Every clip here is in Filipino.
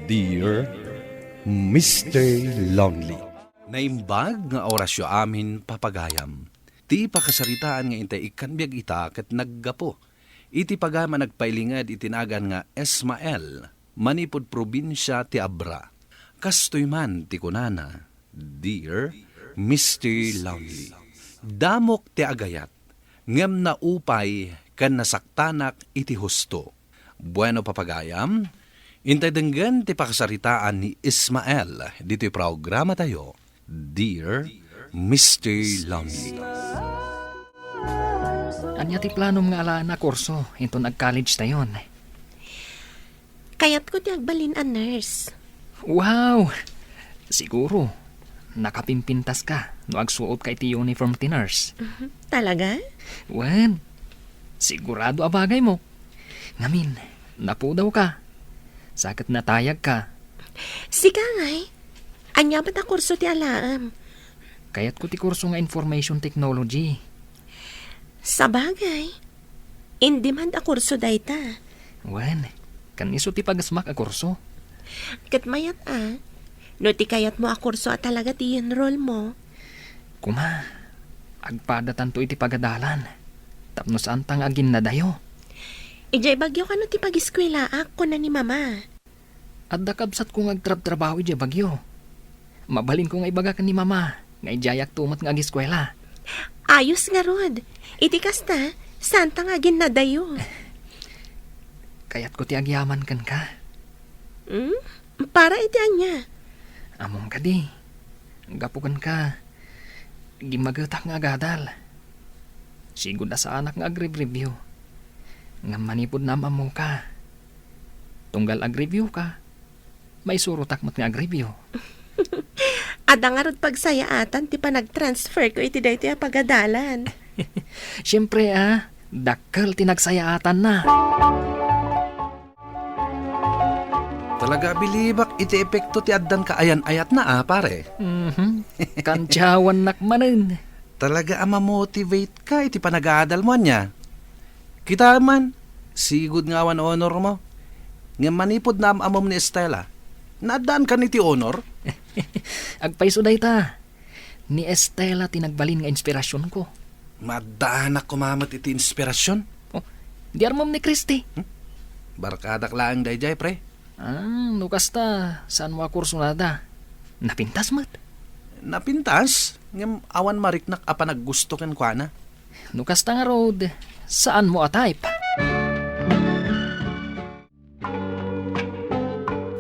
Dear Mr. Lonely. Naimbag nga orasyo amin papagayam. Ti pakasaritaan nga intay ikanbiag ita ket naggapo. Iti pagama nagpailingad itinagan nga Esmael, manipod probinsya ti Abra. Kastoy man ti kunana, Dear Mr. Lonely. Damok ti agayat, ngem na upay kan nasaktanak iti husto. Bueno papagayam, intay denggan ti pakasaritaan ni Ismael, dito'y programa tayo, Dear Mr. Lonely. Anya ti planom nga ala na kurso, into nag-college tayon. Kayat ko ti agbalin a nurse. Wow! Siguro, nakapimpintas ka no agsuot ka iti uniform ti nurse. Talaga? Wen, sigurado abagay mo. Ngamin, napudaw ka. Sakit natayag ka. Sika ngay. Anya ba't a kurso ti alaam? Kaya't ko ti kurso nga information technology. Sa bagay. In demand a kurso dayta. Wen, kaniso ti pagasmak a kurso. Kat mayat no ti kayat mo a kurso at talaga ti enroll mo. Kuma, agpadatan to iti pagadalan. Tapno saan tang agin na dayo. Ijay bagyo ka no ti pag-eskwela ako na ni mama. At dakabsat kong agtrab-trabaho iti bagyo. Mabalin ko nga ibaga ka ni mama, nga ijayak tumat nga agiskwela. Ayos nga rod. Iti kasta, santa nga ginadayo. Kaya't ko ti agyaman kan ka. Para iti anya. Among ka di. Gapukan ka. Gimagatak nga agadal. Sigod na sa anak nga agrib-review. Nga manipod na mamo ka. Tunggal agreview ka. May surutak mat nga agreview. Ada nga rod pagsayaatan ti pa nag-transfer ko iti dayto yung pagadalan. Siyempre dakkel tinagsayaatan na. Talaga bilibak iti epekto ti addan kaayan-ayat na pare. Kantsawan nakmanen. Talaga mamotivate ka iti panag-aadal mo niya. Kita man, sigud nga wan honor mo. Nga manipod na amam ni Estela. Naadaan ka ni ti honor? Agpaiso dayta. Ni Estela tinagbalin nga inspirasyon ko. Madaan ako mamat iti inspirasyon. Di armam ni Christy. Barkadak laang dayjay pre. Nukas ta. Saan mo kurso nada? Napintas mat. Napintas? Ngam awan mariknak apa naggusto ken kuana. Nukas ta nga road. Saan mo type?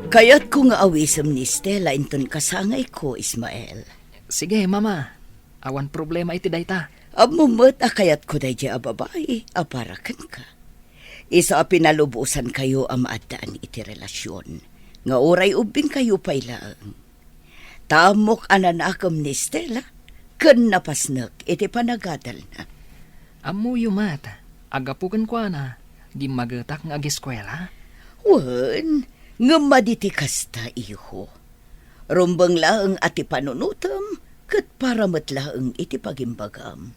Kaya't ko nga awisam ni Stella inton kasangay ko, Ismael. Sige, mama. Awan problema iti dayta. Amumot kayat ko day a babae, aparakan ka. Isa pinalubusan kayo maadaan iti relasyon. Nga oray ubing kayo pailaang. Tamok ananakam ni Stella, ken napasnak iti panagadal na. Amuyo mat, agapukan ko na, di magatak nga agiskwela. Wan, nga maditi kasta iho. Rumbang laang ati panunutam, kat paramat laang iti pagimbagam.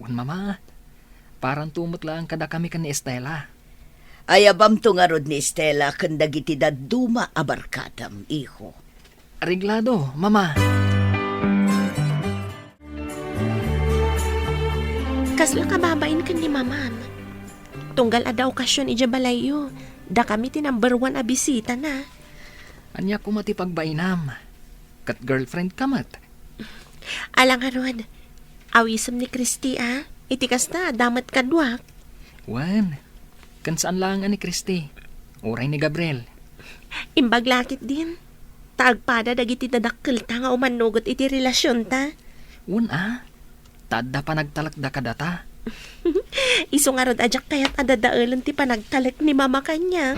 Wan mama, parang tumot lang kada kami kan ni Estela. Ayabam to nga rod ni Estela kan dagiti daduma abarkadam, iho. Ariglado, mama. Kasla kababain ka ni mamam. Tunggal ada okasyon ija balayo. Da kami ti number 1 a bisita na. Anya ko mati pagbainam. Kat girlfriend ka mat. Alang nga rod. Awisam ni Christy Iti kasta, damat kadwak. Wan, kan saan lang ni Christy? Oray ni Gabriel. Imbag lakit din. Taagpada dagiti dadakkel ta nga umanugot iti relasyon ta. Wan tadda pa nagtalakda ka data. Iso nga rod ajak kayat adadaelan ti panagtalek ni mama kanya.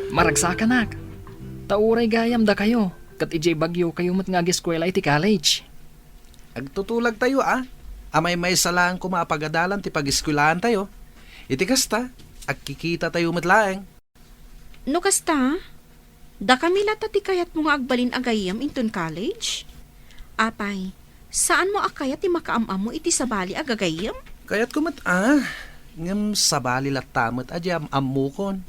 Maragsakanak. Tauray gayam da kayo. Kat ijay bagyo kayo mat nga eskwela iti college. Agtutulag tayo Amay may salang kumapagadalan ti pag-eskwelahan tayo. Iti kasta, agkikita tayo matlaeng. No kasta, da kami lata ti kayat mo nga agbalin agayam inton college? Apay, saan mo akayat ti makaamam mo iti sabali agagayam? Kaya't kumat ngam sabali latamot adyam amukon.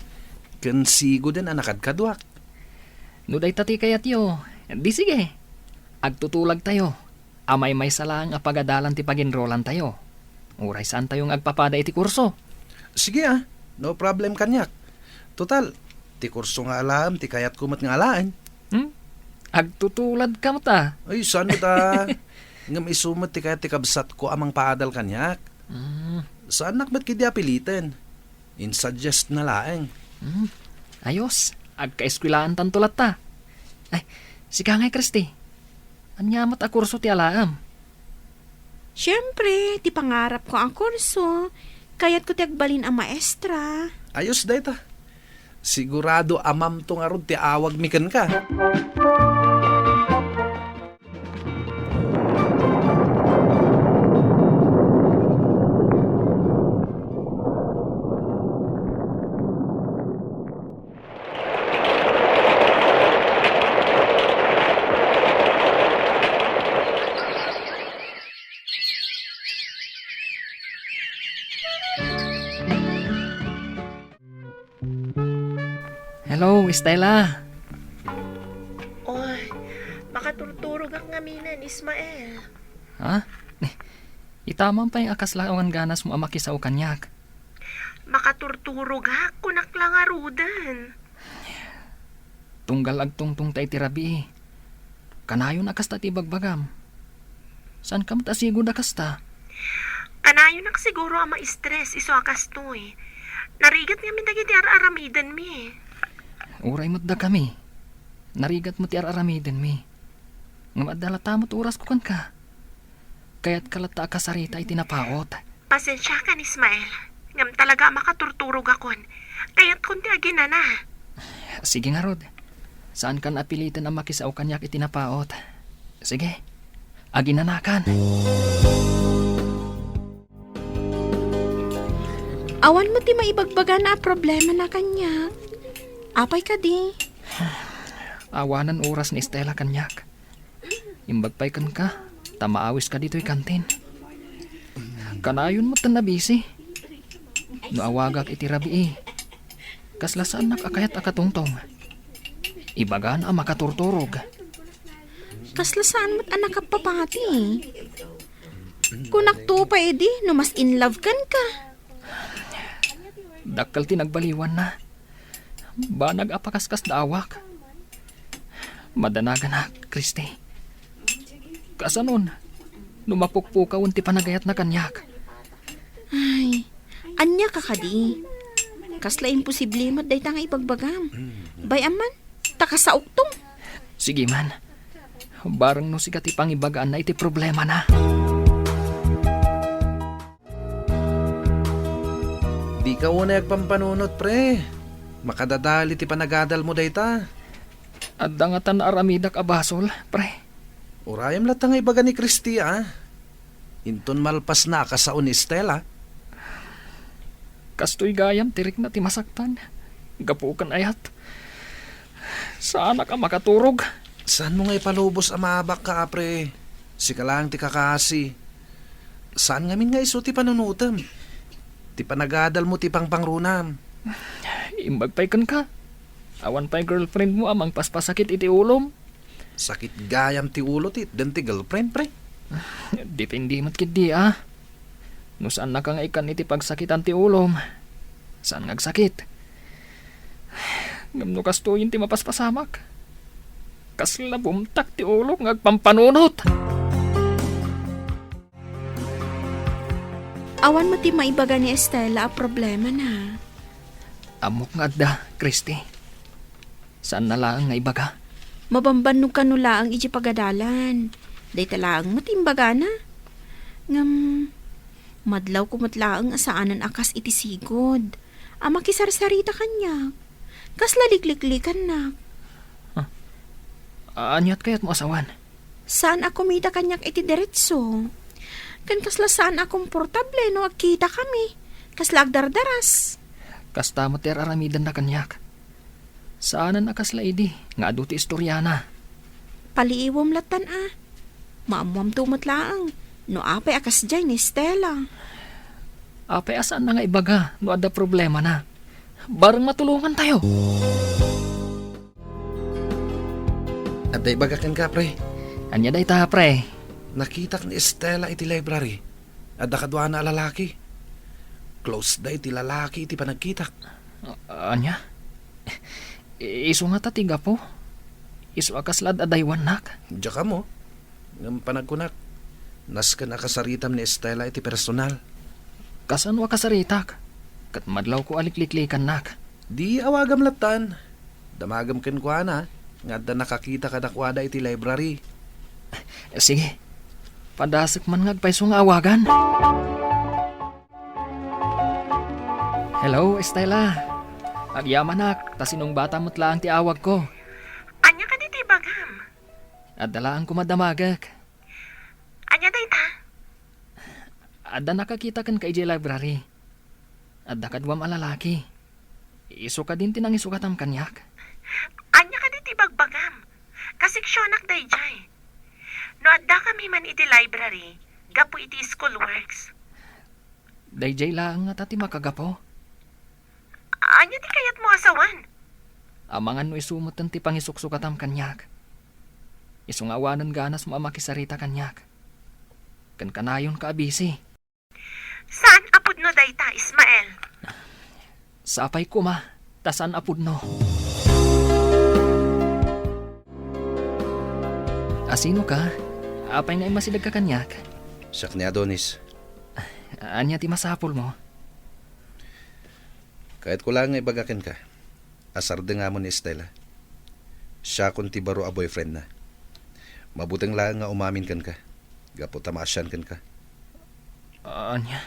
Kansigo din anakad kadwak. No day tati kayat yo. Di sige. Agtutulag tayo. Amay may salang apagadalan ti paginrolan tayo. Uray saan tayong agpapada iti kurso. Sige no problem kanyak. Total, ti kurso nga alam, ti kayat kumot nga alaan. Agtutulad ka mo ta. Ay, saan mo ta? Ngam isumot ti kayat ti kabsat ko amang paadal kanyak. Saan nakbat kidi apilitan? In-suggest na laeng. Ayos. Agka-eskwilaan tantulat ta. Ay, sika ngay Kristi. Anyamat a kurso ti alaam. Siyempre, ti pangarap ko ang kurso. Kaya't ko ti agbalin ang maestra. Ayos day ta. Sigurado amam tong arod ti awag mikan ka. Hello, Estela. Oy, makaturturog ang ngaminan, Ismael. Ha? Itamang pa yung akaslawan ganas mo amaki sa kanyak. Makaturturog ha, kunak lang arudan. Tunggal agtungtung tay tirabi. Kanayo na kasta ti bagbagam. San kam tasigo na kasta? Kanayo na siguro ang ma-stress, iso akas to eh. Narigat nga min dagiti aramidan mi. Uray mo't da kami. Narigat mo ti araramidan mi. Nga madalata mo't oras ko kan ka. Kaya't kalata kasarita itinapaot. Pasensya ka, Ismael. Ngam talaga makaturturog akon. Kaya't kunti agina na. Sige nga, Rod. Saan kan apilitan ang makisaw kanyak itinapaot? Sige, aginanakan. Awan mo ti maibagbaga na problema na kanya. Apay ka di. Awanan oras ni Estela kanyak. Imbagpay kan ka, tamaawis ka dito'y kantin. Kanayon mo tan na busy. No awagak iti rabi kaslasaan nakakayat akatungtong. Ibagan ang makaturturog. Kaslasaan mo't anak kapapati. Kunak to pa edi, no mas in love kan ka. Dakal tinagbaliwan na. Banag apakaskas daawak. Madanagan na, Kristi. Kasanon, lumapukpukaw ti panagayat na kanyak. Ay, anya ka kadi. Kasla imposible mat day nga ibagbagam. Bayaman, takasauktong. Sige man. Barang no sigat ipangibagaan na iti problema na. Di ka una agpampanunot, pre. Makadadali ti panagadal mo dayta. At dangatan aramidak abasol, pre. Urayam latang ibaga ni Kristi, Inton malpas na ka sa Estela. Kastoy gayam tirik na ti masaktan. Gapukan ayat. Saan ka makaturog? Saan mo nga ipalubos ang maabak ka, pre? Sika lang ti kakasi. Saan ngamin nga iso ti panunutam? Ti panagadal mo ti pangpangrunam. Imbagpay ka. Awan pa'y girlfriend mo amang paspasakit iti ulom. Sakit gayam ti ulo ti, den ti girlfriend, pre. Depende mo't kidi No saan na ka nga ikan iti pagsakitan ti ulom? Saan ngagsakit? Ngam no kastuyin ti mapaspasamak. Kasla bumtak ti ulo ngagpampanunot. Awan mo ti maibaga ni Estela a problema na. Amok nga da, Kristi. Saan na lang nga ibaga? Mabambanog ka nula ang iji pagadalan. Day talaang matimbaga na. Ngam, madlaw kumatlaang asaanan akas iti sigod. Ama kisarsarita kanya. Kas lalikliklikan na. Anyat kaya't mo asawan? Saan ako mita kanyak iti diretso? Kan kasla saan ako komportable no agkita kami. Kasla agdardaras. Kasta mo ter aramidan na kanyak. Saanan akas laidi, nga adu ti istoryana. Paliiwam latan Maamuam tumatlaang. No apay akas dyan ni Stella. Apay asaan na nga ibaga, no ada problema na. Barang matulungan tayo. At day bagakan ka, pre. Anya day ta, pre. Nakita ni Estela iti library. At nakadwa na lalaki. Close day iti lalaki iti panagkitak. Anya? Isu nga ta tiga po. Isu akaslad adaywan nak. Diya ka mo. Ng panagkunak. Nas ka nakasaritam ni Estela iti personal. Kasan wa kasaritak? Kat madlaw ko alikliklikan nak. Di awagam latan. Damagam ken ko na. Nga da nakakita ka nakwada iti library. Sige. Padasik man ngagpaiso nga awagan. Hello, Estela. Agyaman nak, tasinong bata mo't lang ti awag ko. Anya ka di bagam? At dalaan ko madamagak. Anya day ta? Adda nakakita kan ka ije library. Adda kadwam alalaki. Iso ka din tinang isukatam kanyak. Anya ka di bagbagam? Kasiksyonak day jay. No adda kami man iti library, gapo iti schoolworks. Dayjay lang nga tati makagapo. Anya di kayat mo asawan? Amangan no isumutan ti pangisuksukatam kanyak. Isungawanan ganas mo amakisarita kanyak. Kan kanayon ka abisi. Saan apod no dayta, Ismael? Sapay ko ma, tasan apud no. Asino ka? Apay nga masidag ka kanyak. Siyak ni Adonis. Anya ti masapol mo. Kahit ko lang nga ibagakin ka. Asarda nga mo ni Estela. Siya kung ti baro a boyfriend na. Mabutang lang nga umamin kan ka. Gapo tamasyan kan ka. Anya?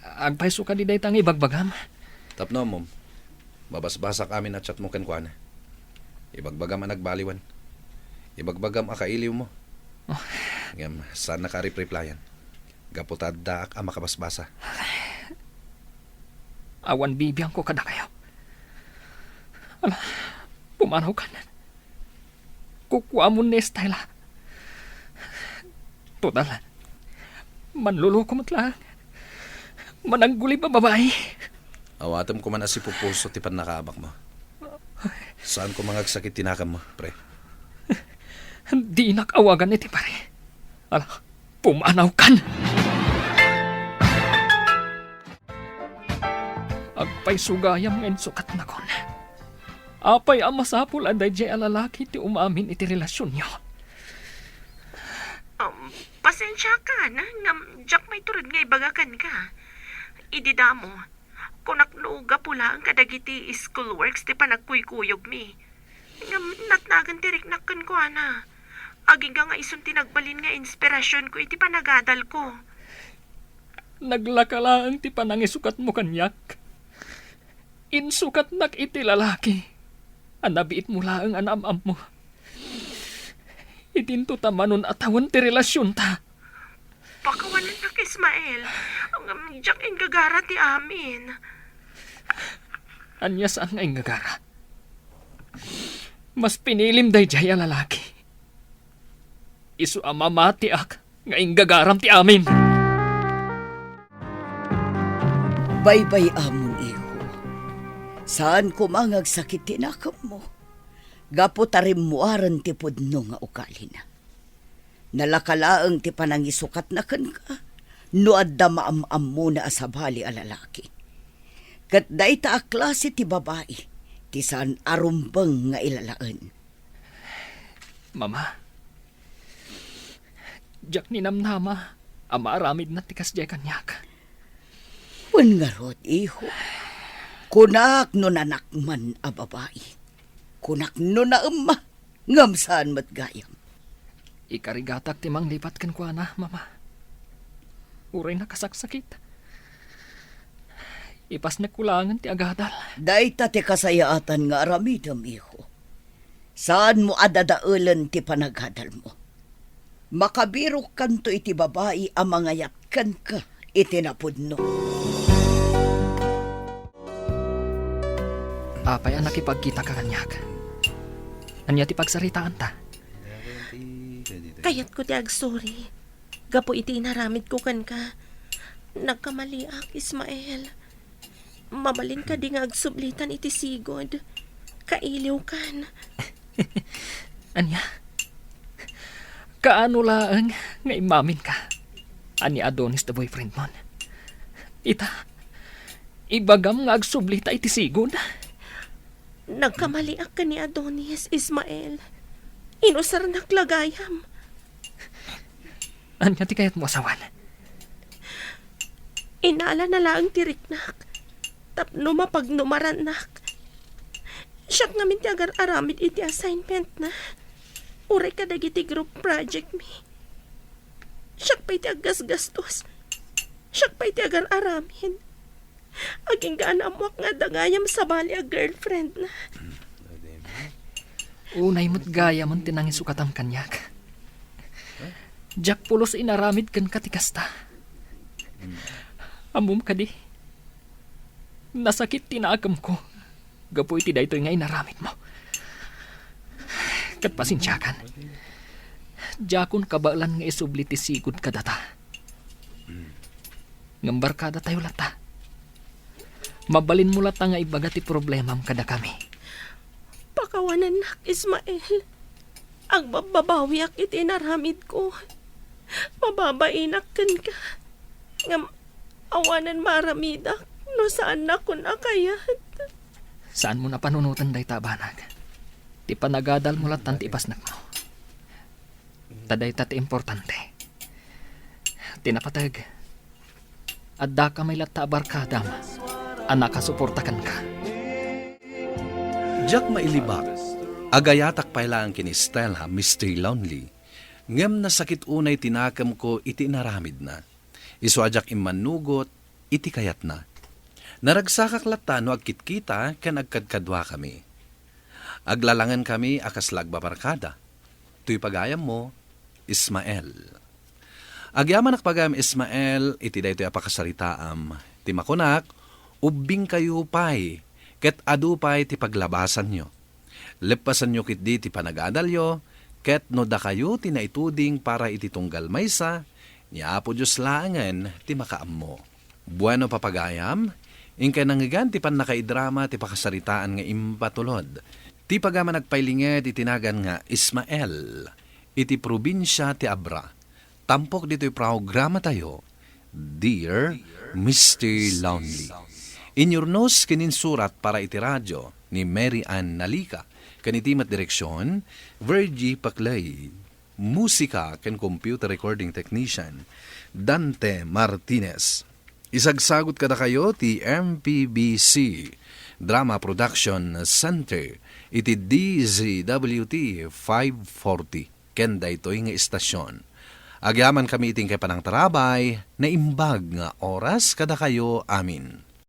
Agpaiso ka di daytang ibagbagam. Tapno mom. Mabasbasak amin at chat mo kan kwa na. Ibagbagam ang nagbaliwan. Ibagbagam akailiw mo. Ngam, saan naka-replyan? Gapo tadda ang makabasbasa. Awan bibiyang ko kada kayo. Ala, pumanaw ka na. Kukuha mo ni Estela. Total, manluloko mo't lang. Manangguli pa babae. Awatam ko man asi pupuso ti panakaabak mo. Saan ko mangagsakit tinakam mo, pre? Di nakawagan iti pare. Ala, pumanaw kan. Agpay sugayam ngayon sukat na kon. Apay ang masapul aday jay alalaki ti umamin iti relasyon niyo. Pasensya ka na, ngam jak may turod nga ibagakan ka. Idida mo, kunak nuuga pula ang kadagiti schoolworks ti panagkuykuyog mi. Ngam natnagan ti riknakan ko ana. Aging nga isun tinagbalin nga inspirasyon ko iti panagadal ko. Naglakalaan ti panangisukat mo kanyak. Insukat nak iti lalaki. Anabiit mo lang ang amam mo. Itinto tamanon atawan ti relasyon ta. Pakawanan na Ismael. Ang jak ingagara ti amin. Anya saan nga ingagara? Mas pinilim day jay ang lalaki. Isu amamati ak nga ingagaram ti amin. Baybay amon iho. Saan ko mangagsakit tinakam mo? Gapo tarim muaran ti pudno nga ukali na. Nalakalaang ti panangisukat na kan ka. No adda maamam mo na asabali a lalaki. Kat day ta a klase ti babae. Ti saan arumbang nga ilalaan. Mama, jak ni namnama, ama aramid na tikas jay kanyak. Wan nga rod, iho. Kunak no nanakman a babae. Kunak no na ama. Ngam saan matgayam. Ikarigatak timang lipat kan kwa na, mama. Uray na kasaksakit. Ipas na kulangan ti agadal. Dayta ti kasayaatan nga aramidam, iho. Saan mo adadaulan ti panagadal mo? Makabirok kanto iti babae ang mangayat kan ka itinapudno. Apay ang nakipagkita ka kanyak. Anya ti pagsaritaan ta. Kayat ko ti agsorry. Gapo iti inaramid ko kan ka. Nagkamali ak, Ismael. mabalin ka di nga agsublitan iti sigod. Kailiw kan. Anya, kaano laang nga imamin ka? Ani Adonis the boyfriend mon. Ibagam nga agsublita iti sigod. Nagkamaliak ka ni Adonis, Ismael. Inusar naklagayam. Anya ti kayat mo asawan? Inala na lang tiriknak. Tapno mapagnumaran nak. Siyak nga minti agar aramid iti assignment na. Uray ka dagiti group project mi. Siyak pa iti agas-gastos. Siyak pa iti agar aramid. Aging gaanamwak nga dagayam sa bali a girlfriend na. Unay mo't gaya man tinangin sukatam kanyak. Jack pulos inaramid kan katikasta. Amum ka di. Nasakit tinakam ko. Gapo iti daytoy nga inaramid mo. Kat pasensyakan. Jakon kabalan nga isubli ti sigud kadata. Ngambarkada tayo lata. Mabalin mo lata nga ibaga ti problemam kada kami. Pakawanan nak, Ismael. Ang babawiak iti naramid ko. Mababainak kan ka. Ngam awanan maramidak. No saan na kun akayat. Saan mo na panunutan day tabanag? Ti panagadal mo latan ti ipasnak mo. Taday tati importante. Tinapatag. Adda ka may lata barkadam. Anak kasuportakan ka. Jack mailibak. Agayatak pailang kini Stella, Mr. Lonely. Ngem na sakit unay tinakam ko iti naramid na. Isu ajak imanugot iti kayat na. Naragsakak lata no agkitkita ken agkadkadwa kami. Aglalangan kami akas lagbabarkada. Tuy pagayam mo, Ismael. Agyaman akpagayam Ismael, iti daytoy apakasaritaam. Ti makunak, ubing kayo pay, ket adu pay ti paglabasan nyo. Lepasan nyo kit di ti panagadalyo, ket no da kayo tinaituding para iti tunggal maysa, ni Apo Diyos laangan ti makaammo. Bueno papagayam, ingkay nangigan ti pan nakaidrama ti pakasaritaan nga impatulod. Ti pagama nagpailinged itinagan nga Ismael, iti probinsya ti Abra. Tampok dito'y programa tayo, Dear Mr. Lonely. Inyornos kininsurat para iti radyo ni Mary Ann Nalika, kanitimat direksyon, Virgie Paclay. Musika ken computer recording technician, Dante Martinez. Isagsagot kada kayo ti MPBC Drama Production Center iti DZWT 540 ken daytoy nga istasyon. Agyaman kami iting kay panang tarabay na imbag nga oras kada kayo amin.